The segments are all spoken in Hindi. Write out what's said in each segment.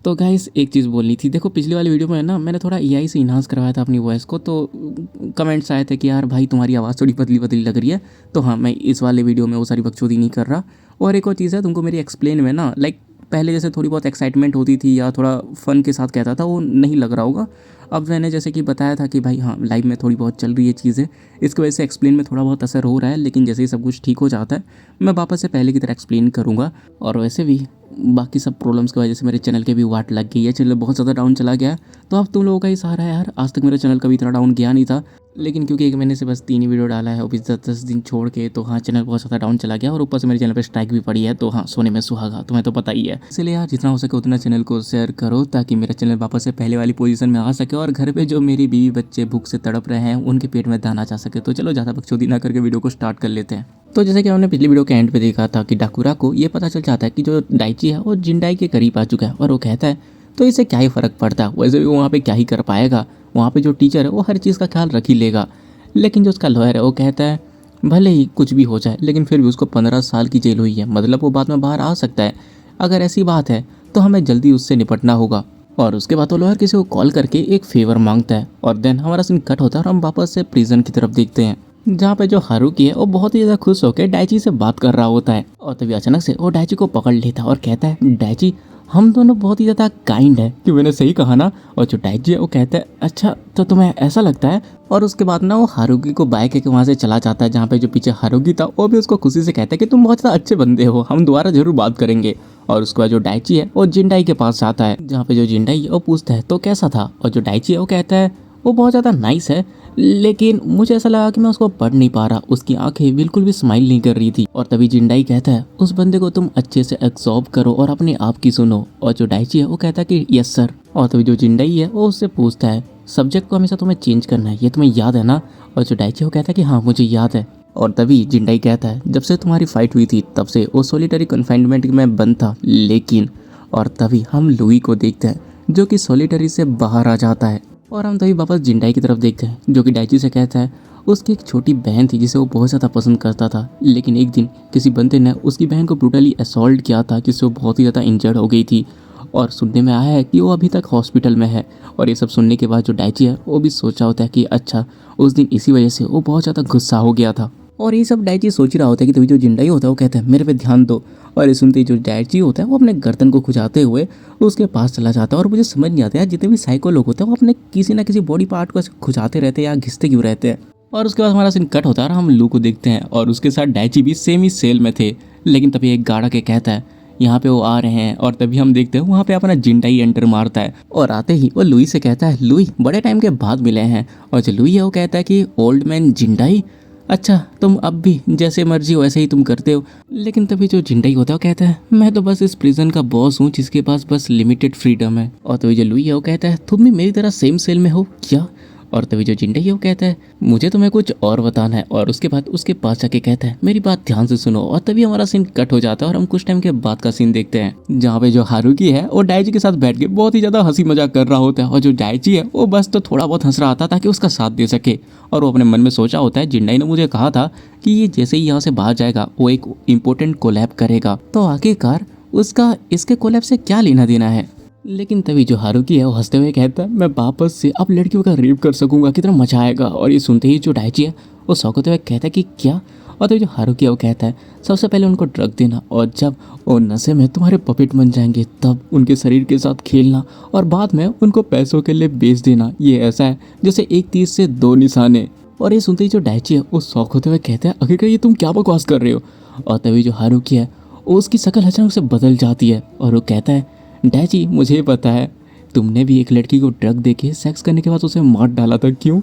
तो गाइस एक चीज़ बोलनी थी। देखो पिछली वाली वीडियो में ना मैंने थोड़ा एआई से इन्हांस करवाया था अपनी वॉइस को, तो कमेंट्स आए थे कि यार भाई तुम्हारी आवाज़ थोड़ी पतली पतली लग रही है। तो हाँ, मैं इस वाले वीडियो में वो सारी बकचोदी नहीं कर रहा। और एक और चीज़ है, तुमको मेरी एक्सप्लेन में ना लाइक पहले जैसे थोड़ी बहुत एक्साइटमेंट होती थी या थोड़ा फ़न के साथ कहता था, वो नहीं लग रहा होगा। अब मैंने जैसे कि बताया था कि भाई हाँ, लाइव में थोड़ी बहुत चल रही है चीज़ें, इसकी वजह से एक्सप्लेन में थोड़ा बहुत असर हो रहा है। लेकिन जैसे ही सब कुछ ठीक हो जाता है मैं वापस से पहले की तरह एक्सप्लेन करूँगा। और वैसे भी बाकी सब प्रॉब्लम्स की वजह से मेरे चैनल के भी वाट लग गई है, चैनल बहुत ज़्यादा डाउन चला गया। तो अब तुम लोगों का ही सहारा है यार। आज तक मेरा चैनल कभी इतना डाउन गया नहीं था, लेकिन क्योंकि 1 महीने से बस 3 ही वीडियो डाला है और भी 10 दिन छोड़ के, तो हाँ चैनल बहुत ज़्यादा डाउन चला गया। और ऊपर से मेरे चैनल पे स्ट्राइक भी पड़ी है, तो हाँ सोने में सुहागा, तुम्हें तो पता ही है। इसलिए यार जितना हो सके उतना चैनल को शेयर करो, ताकि मेरा चैनल वापस से पहले वाली पोजीशन में आ सके और घर पे जो मेरी बीवी बच्चे भूख से तड़प रहे हैं उनके पेट में दाना जा सके। तो चलो ज़्यादा बकचोदी ना करके वीडियो को स्टार्ट कर लेते हैं। तो जैसे कि हमने पिछली वीडियो के एंड पे देखा था कि डाकुरा को ये पता चल जाता है कि जो डाइची है वो जिंडाई के करीब आ चुका है, और वो कहता है तो इससे क्या ही फ़र्क पड़ता है, वैसे भी वहाँ पे क्या ही कर पाएगा, वहाँ पे जो टीचर है वो हर चीज़ का ख्याल रख ही लेगा। लेकिन जो उसका लॉयर है वो कहता है भले ही कुछ भी हो जाए, लेकिन फिर भी उसको 15 साल की जेल हुई है, मतलब वो बाद में बाहर आ सकता है। अगर ऐसी बात है तो हमें जल्दी उससे निपटना होगा। और उसके बाद वो लॉयर किसी को कॉल करके एक फेवर मांगता है, और देन हमारा सीन कट होता है और हम वापस से प्रिजन की तरफ देखते हैं, जहाँ पे जो हारुकी है वो बहुत ही ज़्यादा खुश होकर डाइची से बात कर रहा होता है। और तभी अचानक से वो डाइची को पकड़ लेता है और कहता है डाइची हम दोनों बहुत ही ज़्यादा काइंड है, कि मैंने सही कहा ना। और जो डाइची है वो कहता है अच्छा तो तुम्हें ऐसा लगता है। और उसके बाद ना वो हारुकी को बाइक के वहाँ से चला जाता है, जहाँ पे जो पीछे हारुकी था वो भी उसको खुशी से कहता है कि तुम बहुत ज़्यादा अच्छे बंदे हो, हम दोबारा जरूर बात करेंगे। और उसके बाद जो डाइची है वो जिंडाई के पास जाता है, जहाँ पे जो जिंडाई है वो पूछता है तो कैसा था। और जो डाइची है वो कहता है वो बहुत ज़्यादा नाइस है, लेकिन मुझे ऐसा लगा कि मैं उसको पढ़ नहीं पा रहा, उसकी आंखें बिल्कुल भी स्माइल नहीं कर रही थी। और तभी जिंडाई कहता है उस बंदे को तुम अच्छे से एब्जॉर्ब करो और अपने आप की सुनो। और जो डाइची है वो कहता है कि यस सर। और तभी जो जिंडाई है वो उससे पूछता है सब्जेक्ट को हमेशा तुम्हें चेंज करना है, ये तुम्हें याद है ना। और जो डाइची है वो कहता है कि हाँ मुझे याद है। और तभी जिंडाई कहता है जब से तुम्हारी फाइट हुई थी तब से वो सॉलिटरी कन्फाइनमेंट में बंद था, लेकिन। और तभी हम लुई को देखते हैं जो कि सॉलिटरी से बाहर आ जाता है। और हम तभी वापस जिंडाई की तरफ देखते हैं, जो कि डाइची से कहता है उसकी एक छोटी बहन थी जिसे वो बहुत ज़्यादा पसंद करता था, लेकिन एक दिन किसी बंदे ने उसकी बहन को ब्रूटली असॉल्ट किया था, जिससे वो बहुत ही ज़्यादा इंजर्ड हो गई थी। और सुनने में आया है कि वो अभी तक हॉस्पिटल में है। और ये सब सुनने के बाद जो डाइची है वो भी सोचा होता है कि अच्छा उस दिन इसी वजह से वो बहुत ज़्यादा गुस्सा हो गया था। और ये सब डाइची सोच रहा होता है कि तभी जो जिंडाई होता है वो कहता है मेरे पे ध्यान दो। और ये सुनते ही जो डाइची होता है वो अपने गर्दन को खुजाते हुए उसके पास चला जाता है। और मुझे समझ नहीं आता है जितने भी साइको लोग होते हैं वो अपने किसी ना किसी बॉडी पार्ट को ऐसे खुजाते रहते हैं या घिसते क्यों रहते हैं। और उसके बाद हमारा सीन कट होता है और हम लू को देखते हैं, और उसके साथ डाइची भी सेम ही सेल में थे। लेकिन तभी एक गार्ड के कहता है यहाँ पे वो आ रहे हैं, और तभी हम देखते हैं वहाँ पे अपना जिंडाई एंटर मारता है। और आते ही वो लुई से कहता है लुई बड़े टाइम के बाद मिले हैं। और जो लुई है वो कहता है कि ओल्ड मैन जिंडाई, अच्छा तुम अब भी जैसे मर्जी हो वैसे ही तुम करते हो। लेकिन तभी जो जिंडाई होता है वो कहता है मैं तो बस इस प्रिजन का बॉस हूँ जिसके पास बस लिमिटेड फ्रीडम है। और तभी जो लुई है वो कहता है तुम भी मेरी तरह सेम सेल में हो क्या। और तभी जो जिंडाई है वो कहता है मुझे तुम्हें कुछ और बताना है। और उसके बाद उसके पास जाके कहता है मेरी बात ध्यान से सुनो। और तभी हमारा सीन कट हो जाता है और हम कुछ टाइम के बाद का सीन देखते हैं, जहाँ पे जो हारुकी है वो डाइची के साथ बैठ के बहुत ही ज़्यादा हंसी मजाक कर रहा होता है। और जो डाइची है वो बस तो थोड़ा बहुत हंस रहा था ताकि उसका साथ दे सके। और वो अपने मन में सोचा होता है जिंडाई ने मुझे कहा था कि ये जैसे ही यहाँ से बाहर जाएगा वो एक इम्पोर्टेंट कोलैब करेगा, तो आखिरकार उसका इसके कोलैब से क्या लेना देना है। लेकिन तभी जो हारुकी है वो हंसते हुए कहता है मैं वापस से अब लड़कियों का रेप कर सकूंगा, कितना मजा आएगा। और ये सुनते ही जो डाइची है वो शौक होते हुए कहता है कि क्या। और तभी जो हारुकी है वो कहता है सबसे पहले उनको ड्रग देना, और जब वो नशे में तुम्हारे पपेट बन जाएंगे तब उनके शरीर के साथ खेलना, और बाद में उनको पैसों के लिए बेच देना। ये ऐसा है जैसे एक तीर से 2 निशाने। और ये सुनते ही जो डाइची है वो शौक होते हुए कहता है आखिरकार ये तुम क्या बकवास कर रहे हो। और तभी जो हारुकी है वो उसकी शक्ल अचानक से बदल जाती है, और वो कहता है डाइची मुझे पता है तुमने भी एक लड़की को ड्रग देके सेक्स करने के बाद उसे मार डाला था, क्यों।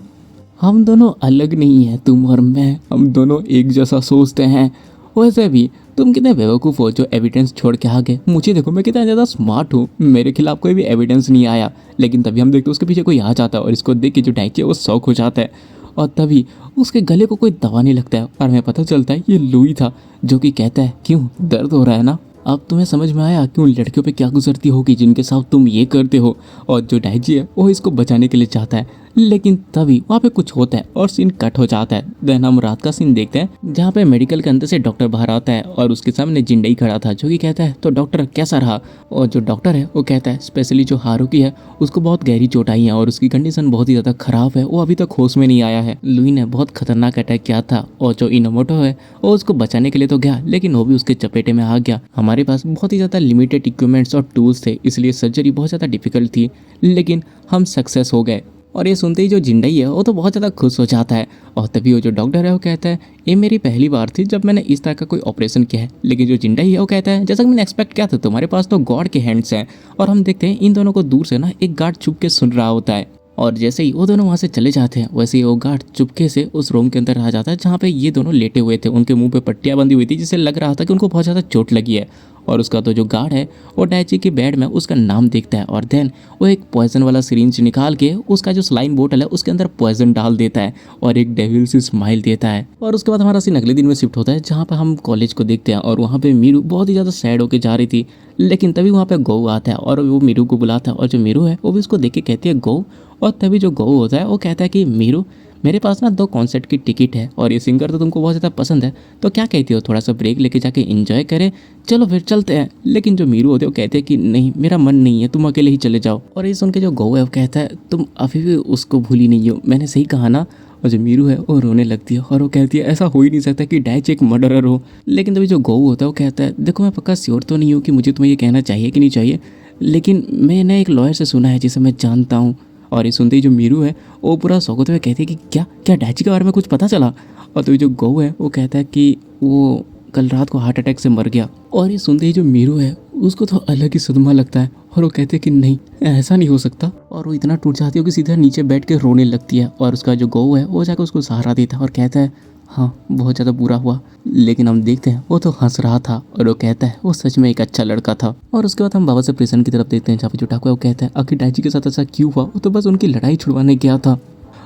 हम दोनों अलग नहीं हैं, तुम और मैं, हम दोनों एक जैसा सोचते हैं। वैसे भी तुम कितने बेवकूफ़ हो जो एविडेंस छोड़ के आ गए। मुझे देखो मैं कितना ज़्यादा स्मार्ट हूँ, मेरे खिलाफ कोई भी एविडेंस नहीं आया। लेकिन तभी हम देखते हैं उसके पीछे कोई आ जाता है, और इसको देख के जो डाइची है वो शौक हो जाता है। और तभी उसके गले को कोई दबाने लगता है, और हमें पता चलता है ये लुई था, जो कि कहता है क्यों दर्द हो रहा है ना। अब तुम्हें समझ में आया क्यों लड़कियों पे क्या गुजरती होगी जिनके साथ तुम ये करते हो। और जो डाइची है वो इसको बचाने के लिए चाहता है, लेकिन तभी वहाँ पे कुछ होता है और सीन कट हो जाता है। देन हम रात का सीन देखते हैं जहाँ पे मेडिकल के अंदर से डॉक्टर बाहर आता है और उसके सामने जिंडई खड़ा था जो कि कहता है तो डॉक्टर कैसा रहा। और जो डॉक्टर है वो कहता है स्पेशली जो हारुकी है उसको बहुत गहरी चोट आई है और उसकी कंडीशन बहुत ही ज़्यादा खराब है, वो अभी तक होश में नहीं आया है। लुई ने बहुत खतरनाक अटैक किया था और जो इनोमोटो है वो उसको बचाने के लिए तो गया लेकिन वो भी उसके चपेटे में आ गया। हमारे पास बहुत ही ज़्यादा लिमिटेड इक्विपमेंट्स और टूल्स थे इसलिए सर्जरी बहुत ज़्यादा डिफिकल्ट थी, लेकिन हम सक्सेस हो गए। और ये सुनते ही जो जिंडई है वो तो बहुत ज़्यादा खुश हो जाता है। और तभी वो जो डॉक्टर है वो कहता है ये मेरी पहली बार थी जब मैंने इस तरह का कोई ऑपरेशन किया है। लेकिन जो जिंडई है वो कहता है जैसा कि मैंने एक्सपेक्ट किया था, तुम्हारे पास तो गॉड के हैंड्स हैं। और हम देखते हैं इन दोनों को दूर से ना एक गार्ड छुप के सुन रहा होता है और जैसे ही वो दोनों वहाँ से चले जाते हैं वैसे ही वो गार्ड चुपके से उस रूम के अंदर आ जाता है जहाँ पे ये दोनों लेटे हुए थे। उनके मुंह पे पट्टियाँ बंधी हुई थी जिससे लग रहा था कि उनको बहुत ज़्यादा चोट लगी है। और उसका तो जो गार्ड है वो डायची के बेड में उसका नाम देखता है और देन वो एक पॉइजन वाला सिरिंज निकाल के उसका जो स्लाइन बोतल है उसके अंदर पॉइजन डाल देता है और एक डेविल सी स्माइल देता है। और उसके बाद हमारा सीन अगले दिन में शिफ्ट होता है जहाँ पर हम कॉलेज को देखते हैं और वहाँ पे मीरू बहुत ही ज़्यादा सैड होकर जा रही थी। लेकिन तभी वहाँ पे गौ आता है और वो मीरू को बुलाता है और जो मीरू है वो भी उसको देख के कहती है गौ। और तभी जो गौ होता है वो कहता है कि मीरू मेरे पास ना 2 कॉन्सर्ट की टिकट है और ये सिंगर तो तुमको बहुत ज़्यादा पसंद है, तो क्या कहती हो थोड़ा सा ब्रेक लेके जाके एंजॉय करें, चलो फिर चलते हैं। लेकिन जो मीरू होते हैं वो कहते हैं कि नहीं मेरा मन नहीं है, तुम अकेले ही चले जाओ। और ये सुन के जो गौ है वो कहता है तुम अभी भी उसको भूली नहीं हो, मैंने सही कहा ना। और जो मीरू है वो रोने लगती है और वो कहती है ऐसा हो ही नहीं सकता कि डाइची एक मर्डरर हो। लेकिन तभी जो गौ होता है वो कहता है देखो मैं पक्का श्योर तो नहीं हूँ कि मुझे तुम्हें ये कहना चाहिए कि नहीं चाहिए, लेकिन मैंने एक लॉयर से सुना है जिसे मैं जानता हूँ। और ये सुनते ही जो मीरू है वो पूरा सौगत हुए कहती है कि क्या क्या डाइची के बारे में कुछ पता चला। और तो जो गौ है वो कहता है कि वो कल रात को हार्ट अटैक से मर गया। और ये सुनते ही जो मीरू है उसको तो अलग ही सदमा लगता है और वो कहते हैं कि नहीं ऐसा नहीं हो सकता। और वो इतना टूट जाती है कि सीधा नीचे बैठ के रोने लगती है। और उसका जो गौ है वो जाकर उसको सहारा देता है और कहता है हाँ बहुत ज़्यादा बुरा हुआ। लेकिन हम देखते हैं वो तो हंस रहा था और वो कहता है वो सच में एक अच्छा लड़का था। और उसके बाद हम बाबा से प्रिजन की तरफ देखते हैं जहाँ पे जो डाकू है वो कहता है आखिर डाइची के साथ ऐसा क्यों हुआ, वो तो बस उनकी लड़ाई छुड़वाने गया था,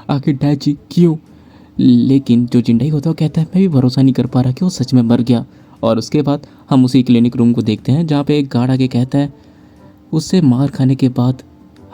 आखिर डाइची क्यों। लेकिन जो जिंडाई होता है वो कहता है मैं भी भरोसा नहीं कर पा रहा कि वो सच में मर गया। और उसके बाद हम उसी क्लिनिक रूम को देखते हैं जहाँ पे एक गार्ड आके कहता है उससे मार खाने के बाद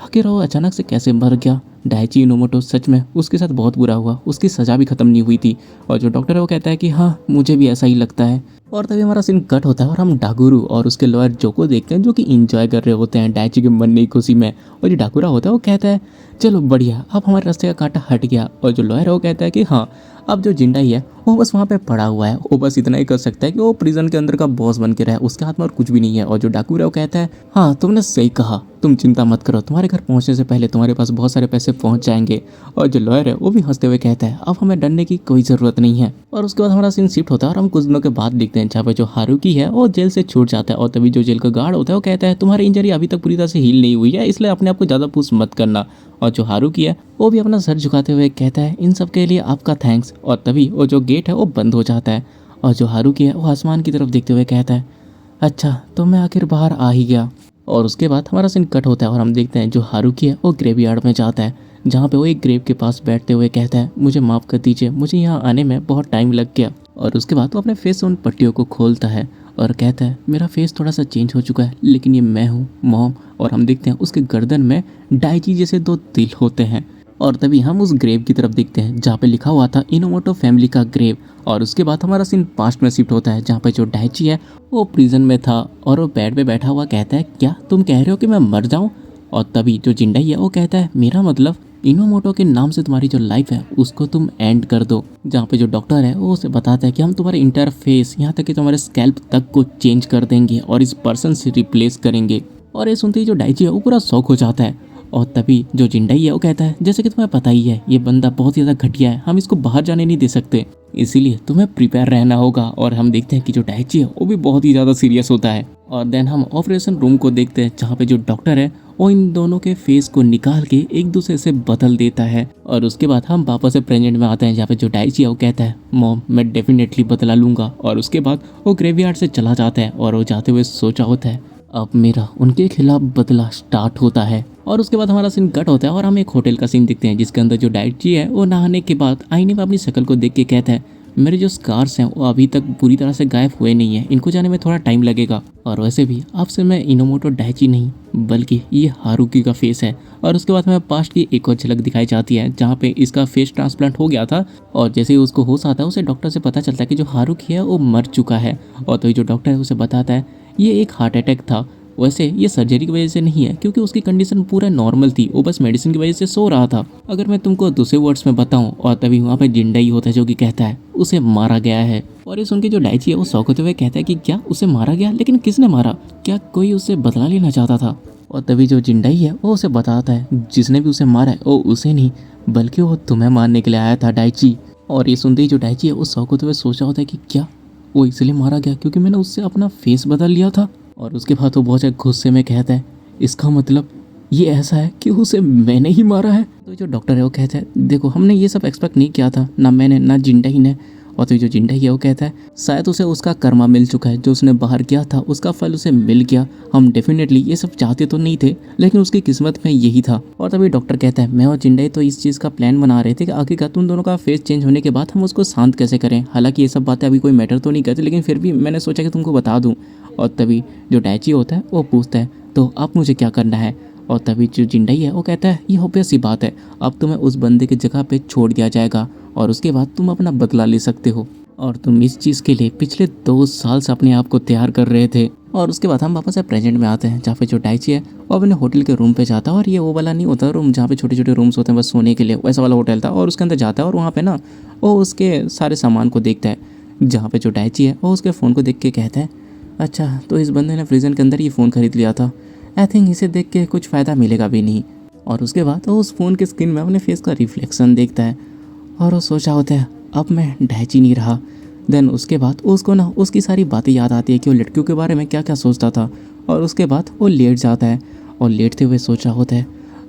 आखिर वो अचानक से कैसे मर गया। डाइची इनोमोटो सच में उसके साथ बहुत बुरा हुआ, उसकी सज़ा भी ख़त्म नहीं हुई थी। और जो डॉक्टर है वो कहता है कि हाँ मुझे भी ऐसा ही लगता है। और तभी हमारा सीन कट होता है और हम डाकुरू और उसके लॉयर जो को देखते हैं जो कि इंजॉय कर रहे होते हैं डाइची के मरने की खुशी में। और जो डाकुरा होता है वो कहता है चलो बढ़िया अब हमारे रास्ते का कांटा हट गया। और जो लॉयर है वो कहता है कि हाँ अब जो जिंडाई है वो बस वहाँ पे पड़ा हुआ है, वो बस इतना ही कर सकता है कि वो प्रिजन के अंदर का बॉस बन के रहे, उसके हाथ में और कुछ भी नहीं है। और जो डाकू है वो कहता है हाँ तुमने सही कहा, तुम चिंता मत करो, तुम्हारे घर पहुँचने से पहले तुम्हारे पास बहुत सारे पैसे पहुँच जाएंगे। और जो लॉयर है वो भी हंसते हुए कहता है अब हमें डरने की कोई ज़रूरत नहीं है। और उसके बाद हमारा सीन शिफ्ट होता है और हम कुछ दिनों के बाद देखते हैं जहाँ पे जो हारुकी है वो जेल से छूट जाता है। और तभी जो जेल का गार्ड होता है वो कहता है तुम्हारी इंजरी अभी तक पूरी तरह से हील नहीं हुई है, इसलिए अपने आप को ज़्यादा पुश मत करना। और जो हारुकी है वो भी अपना सर झुकाते हुए कहता है इन सब के लिए आपका थैंक्स। और तभी वो जो गेट है वो बंद हो जाता है और जो हारुकी है वो आसमान की तरफ देखते हुए कहता है अच्छा तो मैं आखिर बाहर आ ही गया। और उसके बाद हमारा सीन कट होता है और हम देखते हैं जो हारुकी है वो ग्रेवयार्ड में जाता है जहाँ पे वो एक ग्रेव के पास बैठते हुए कहता है मुझे माफ़ कर दीजिए, मुझे यहाँ आने में बहुत टाइम लग गया। और उसके बाद वो अपने फेस से उन पट्टियों को खोलता है और कहता है मेरा फेस थोड़ा सा चेंज हो चुका है लेकिन ये मैं हूँ मॉम। और हम देखते हैं उसके गर्दन में डाइची जैसे 2 तिल होते हैं। और तभी हम उस ग्रेव की तरफ देखते हैं जहाँ पे लिखा हुआ था इनोमोटो फैमिली का ग्रेव। और उसके बाद हमारा सीन पास्ट में शिफ्ट होता है जहाँ पे जो डाइची है वो प्रिजन में था और वो बेड पे बैठा हुआ कहता है क्या तुम कह रहे हो कि मैं मर जाऊँ। और तभी जो जिंडाई है वो कहता है मेरा मतलब इनोमोटो के नाम से तुम्हारी जो लाइफ है उसको तुम एंड कर दो। जहाँ पे जो डॉक्टर है वो उसे बताता है कि हम तुम्हारे इंटरफेस यहाँ तक कि तुम्हारे स्कैल्प तक को चेंज कर देंगे और इस पर्सन से रिप्लेस करेंगे। और ये सुनते ही जो डाइची है वो पूरा शौक हो जाता है। और तभी जो जिंडाई है वो कहता है जैसे कि तुम्हें पता ही है ये बंदा बहुत ही ज़्यादा घटिया है, हम इसको बाहर जाने नहीं दे सकते, इसीलिए तुम्हें प्रिपेयर रहना होगा। और हम देखते हैं कि जो डाइची है वो भी बहुत ही ज़्यादा सीरियस होता है। और देन हम ऑपरेशन रूम को देखते हैं जहाँ पे जो डॉक्टर है वो इन दोनों के फेस को निकाल के एक दूसरे से बदल देता है। और उसके बाद हम वापस से प्रेजेंट में आते हैं जहाँ पे जो डाइची है वो कहता है मॉम मैं डेफिनेटली बदला लूँगा। और उसके बाद वो ग्रेवयार्ड से चला जाता है और वो जाते हुए सोचा होता है अब मेरा उनके खिलाफ बदला स्टार्ट होता है। और उसके बाद हमारा सीन कट होता है और हम एक होटल का सीन देखते हैं जिसके अंदर जो डाइची है वो नहाने के बाद आईने में अपनी शक्ल को देख के कहता है मेरे जो स्कार्स हैं वो अभी तक पूरी तरह से गायब हुए नहीं हैं, इनको जाने में थोड़ा टाइम लगेगा। और वैसे भी आपसे मैं इनोमोटो डाइची नहीं बल्कि ये हारुकी का फेस है। और उसके बाद हमें पास्ट की एक और झलक दिखाई जाती है जहाँ पे इसका फेस ट्रांसप्लांट हो गया था। और जैसे ही उसको होश आता है उसे डॉक्टर से पता चलता है कि जो हारुकी है वो मर चुका है। और तो ये जो डॉक्टर है उसे बताता है ये एक हार्ट अटैक था। वैसे ये सर्जरी की वजह से नहीं है क्योंकि उसकी कंडीशन पूरा नॉर्मल थी, वो बस मेडिसिन की वजह से सो रहा था। अगर मैं तुमको दूसरे वर्ड्स में बताऊं, और तभी वहाँ पे जिंडाई होता है जो कि कहता है उसे मारा गया है। और ये सुन के जो डाइची है वो शौक होते हुए कहता है कि क्या उसे मारा गया, लेकिन किसने मारा, क्या कोई उससे बदला लेना चाहता था। और तभी जो जिंडाई है वो उसे बताता है जिसने भी उसे मारा है वो उसे नहीं बल्कि वो तुम्हें मारने के लिए आया था डाइची। और ये सुनते ही जो डाइची है वो शौक होते हुए सोचा होता है कि क्या वो इसलिए मारा गया क्योंकि मैंने उससे अपना फेस बदल लिया था। और उसके बाद वो बहुत ज़्यादा गुस्से में कहता है इसका मतलब ये ऐसा है कि उसे मैंने ही मारा है। तो जो डॉक्टर है वो कहता है देखो हमने ये सब एक्सपेक्ट नहीं किया था, ना मैंने ना जिंडाई ने। और तो जो जिंडाई है वो कहता है शायद उसे उसका कर्मा मिल चुका है, जो उसने बाहर किया था उसका फल उसे मिल गया। हम डेफिनेटली ये सब चाहते तो नहीं थे लेकिन उसकी किस्मत में यही था। और तभी डॉक्टर कहता है मैं और जिंडाई तो इस चीज़ का प्लान बना रहे थे कि आखिरकार तुम दोनों का फेस चेंज होने के बाद हम उसको शांत कैसे करें। हालांकि ये सब बातें अभी कोई मैटर तो नहीं करती, लेकिन फिर भी मैंने सोचा कि तुमको बता दूँ। और तभी जो डाइची होता है वो पूछता है तो अब मुझे क्या करना है। और तभी जो जिंडाई है वो कहता है ये ऑब्वियस सी बात है, अब तुम्हें उस बंदे की जगह पे छोड़ दिया जाएगा और उसके बाद तुम अपना बदला ले सकते हो। और तुम इस चीज़ के लिए पिछले 2 साल से अपने आप को तैयार कर रहे थे। और उसके बाद हम वापस से प्रेजेंट में आते हैं जहाँ पे जो डाइची है वो अपने होटल के रूम पे जाता है। और ये वो वाला नहीं होता रूम जहाँ पे छोटे छोटे रूम्स होते हैं बस सोने के लिए, वैसा वाला होटल था। और उसके अंदर जाता है और वहाँ पे ना वो उसके सारे सामान को देखता है। जहाँ पे जो डाइची है वो उसके फ़ोन को देख के कहता है अच्छा तो इस बंदे ने फ्रीजन के अंदर ही फ़ोन खरीद लिया था, आई थिंक इसे देख के कुछ फ़ायदा मिलेगा भी नहीं। और उसके बाद वो उस फ़ोन के स्क्रीन में अपने फेस का रिफ्लेक्शन देखता है और वो सोचा होता है अब मैं डाइची नहीं रहा। देन उसके बाद उसको ना उसकी सारी बातें याद आती है कि वो लड़कियों के बारे में क्या क्या सोचता था। और उसके बाद वो लेट जाता है और लेटते हुए सोचा होता है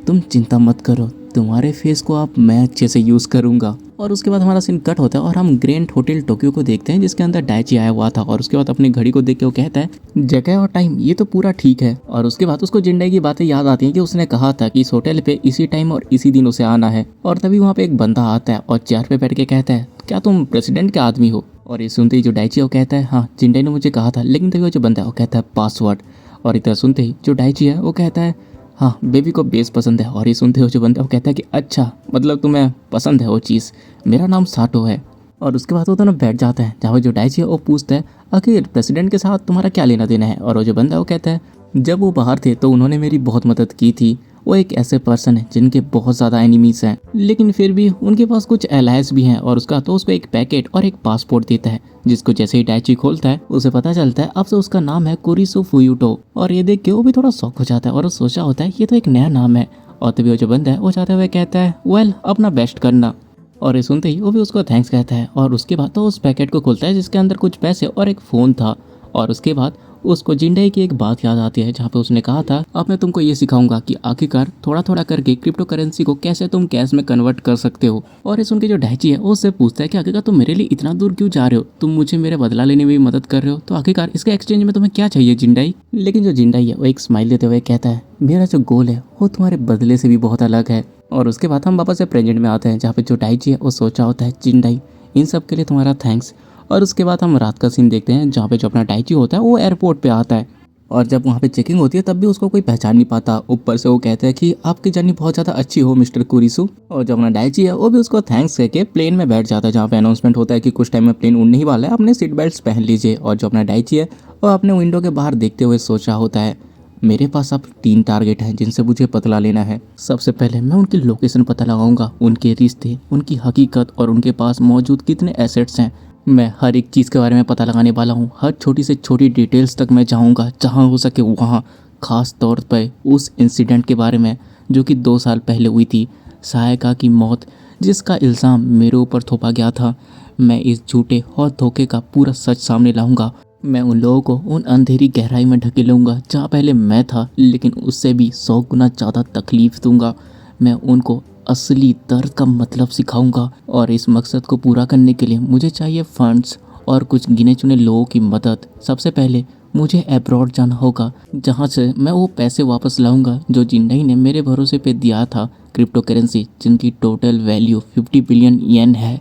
तुम चिंता मत करो, तुम्हारे फेस को अब मैं अच्छे से यूज़ करूँगा। और उसके बाद हमारा सीन कट होता है और हम ग्रैंड होटल टोक्यो को देखते हैं जिसके अंदर डाइची आया हुआ था। और उसके बाद अपनी घड़ी को देख के वो कहता है जगह और टाइम ये तो पूरा ठीक है। और उसके बाद उसको जिंडाई की बातें याद आती हैं कि उसने कहा था कि इस होटल पे इसी टाइम और इसी दिन उसे आना है। और तभी वहाँ पे एक बंदा आता है और चेयर पे बैठ के कहता है क्या तुम प्रेसिडेंट के आदमी हो। और ये सुनते ही जो डाइची है वो कहता है हाँ जिंडाई ने मुझे कहा था, लेकिन तभी वो जो बंदा है वो कहता है पासवर्ड। और इतना सुनते ही जो डाइची है वो कहता है हाँ बेबी को बेस पसंद है। और ये सुनते हो जो बंदा है वो कहता है कि अच्छा मतलब तुम्हें पसंद है वो चीज़, मेरा नाम साटो है। और उसके बाद वो दोनों बैठ जाता है जहाँ जो डाइची है वो पूछता है आखिर प्रेसिडेंट के साथ तुम्हारा क्या लेना देना है। और वो जो बंदा है वो कहता है जब वो बाहर थे तो उन्होंने मेरी बहुत मदद की थी, वो एक ऐसे पर्सन है जिनके बहुत ज़्यादा एनिमीज़ हैं लेकिन फिर भी उनके पास कुछ एलायंस भी हैं। और उसका तो उसको एक पैकेट और एक पासपोर्ट देता है जिसको जैसे ही डाइची खोलता है उसे पता चलता है अब से उसका नाम है कुरिसु फुयुटो। और ये देख के वो भी थोड़ा शौक हो जाता है और वो सोचा होता है ये तो एक नया नाम है। और तभी वो जो बंदा है वो जाते हुए कहता है वेल अपना बेस्ट करना। और ये सुनते ही वो भी उसको थैंक्स कहता है। और उसके बाद तो उस पैकेट को खोलता है जिसके अंदर कुछ पैसे और एक फ़ोन था। और उसके बाद उसको जिंडाई की एक बात याद आती है जहाँ पे उसने कहा था अब मैं तुमको ये सिखाऊंगा कि आखिरकार थोड़ा थोड़ा करके क्रिप्टो करेंसी को कैसे तुम कैश में कन्वर्ट कर सकते हो। और ये सुन के जो डाइची है वो उससे पूछता है कि आखिरकार तुम मेरे लिए इतना दूर क्यों जा रहे हो, तुम मुझे मेरे बदला लेने में भी मदद कर रहे हो, तो आखिरकार इसके एक्सचेंज में तुम्हें क्या चाहिए जिंडाई। लेकिन जो जिंडाई है वो एक स्माइल देते हुए कहता है मेरा जो गोल है वो तुम्हारे बदले से भी बहुत अलग है। और उसके बाद हम वापस से प्रेजेंट में आते हैं जहाँ पे जो डाइची है वो सोचा होता है जिंडाई इन सब के लिए तुम्हारा थैंक्स। और उसके बाद हम रात का सीन देखते हैं जहाँ पे जो अपना डाइची होता है वो एयरपोर्ट पे आता है। और जब वहाँ पे चेकिंग होती है तब भी उसको कोई पहचान नहीं पाता। ऊपर से वो कहते हैं कि आपकी जर्नी बहुत ज़्यादा अच्छी हो मिस्टर कुरिसु। और जब अपना डाइची है वो भी उसको थैंक्स करके प्लेन में बैठ जाता है जहाँ पे अनाउंसमेंट होता है कि कुछ टाइम में प्लेन उड़ने ही वाला है, अपने सीट बेल्ट पहन लीजिए। और जो अपना डाइची है वो अपने विंडो के बाहर देखते हुए सोचा होता है मेरे पास अब 3 टारगेट हैं जिनसे मुझे बदला लेना है। सबसे पहले मैं उनकी लोकेशन पता लगाऊंगा, उनके रिश्ते, उनकी हकीकत और उनके पास मौजूद कितने एसेट्स हैं। मैं हर एक चीज़ के बारे में पता लगाने वाला हूँ, हर छोटी से छोटी डिटेल्स तक मैं जाऊँगा, जहाँ हो सके वहाँ। ख़ास तौर पर उस इंसिडेंट के बारे में जो कि 2 साल पहले हुई थी, सहायिका की मौत जिसका इल्ज़ाम मेरे ऊपर थोपा गया था। मैं इस झूठे और धोखे का पूरा सच सामने लाऊंगा। मैं उन लोगों को उन अंधेरी गहराई में ढकेलूँगा जहाँ पहले मैं था, लेकिन उससे भी 100 गुना ज़्यादा तकलीफ़ दूंगा। मैं उनको असली दर्द का मतलब सिखाऊंगा और इस मकसद को पूरा करने के लिए मुझे चाहिए फंड्स और कुछ गिने चुने लोगों की मदद। सबसे पहले मुझे अब्रॉड जाना होगा जहाँ से मैं वो पैसे वापस लाऊंगा जो जिंडाई ने मेरे भरोसे पे दिया था, क्रिप्टो करेंसी जिनकी टोटल वैल्यू 50 बिलियन येन है।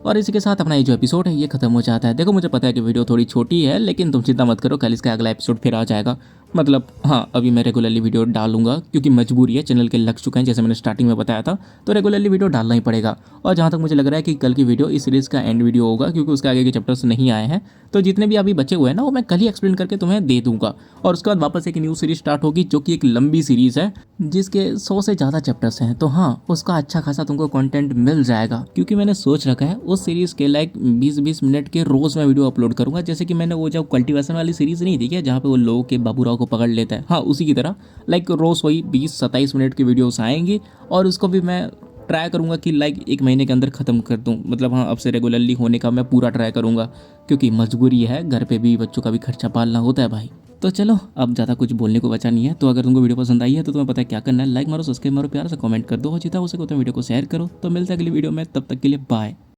और इसी के साथ अपना ये जो एपिसोड है ये खत्म हो जाता है। देखो मुझे पता है कि वीडियो थोड़ी छोटी है, लेकिन तुम चिंता मत करो, कल इसका अगला एपिसोड फिर आ जाएगा। मतलब हाँ, अभी मैं रेगुलरली वीडियो डालूंगा क्योंकि मजबूरी है, चैनल के लग चुके हैं जैसे मैंने स्टार्टिंग में बताया था, तो रेगुलरली वीडियो डालना ही पड़ेगा। और जहाँ तक मुझे लग रहा है कि कल की वीडियो इस सीरीज़ का एंड वीडियो होगा, क्योंकि उसके आगे के चैप्टर्स नहीं आए हैं, तो जितने भी अभी बचे हुए हैं ना वो मैं कल ही एक्सप्लेन करके तुम्हें दे दूंगा। और उसके बाद वापस एक न्यू सीरीज स्टार्ट होगी जो कि एक लंबी सीरीज़ है जिसके 100 से ज़्यादा चैप्टर्स हैं। तो हाँ, उसका अच्छा खासा तुमको कंटेंट मिल जाएगा, क्योंकि मैंने सोच रखा है उस सीरीज़ के लाइक 20-20 मिनट के रोज़ मैं वीडियो अपलोड करूंगा। जैसे कि मैंने वो जब कल्टीवेशन वाली सीरीज़ नहीं थी क्या, जहाँ पे वो लोगों के बाबूराव को पकड़ लेता है, हाँ उसी की तरह लाइक रोज़ वही 20-27 मिनट की वीडियोस आएंगी। और उसको भी मैं ट्राई करूंगा कि लाइक 1 महीने के अंदर ख़त्म कर दूं। मतलब हाँ, अब से रेगुलरली होने का मैं पूरा ट्राई करूंगा, क्योंकि मजबूरी है, घर पे भी बच्चों का भी खर्चा पालना होता है भाई। तो चलो, अब ज़्यादा कुछ बोलने को बचा नहीं है। तो अगर तुमको वीडियो पसंद आई है तो तुम्हें पता है क्या करना है, लाइक मारो, सब्सक्राइब मारो, प्यार से कमेंट कर दो, और जितना हो सके उतना वीडियो को शेयर करो। तो मिलते हैं अगली वीडियो में, तब तक के लिए बाय।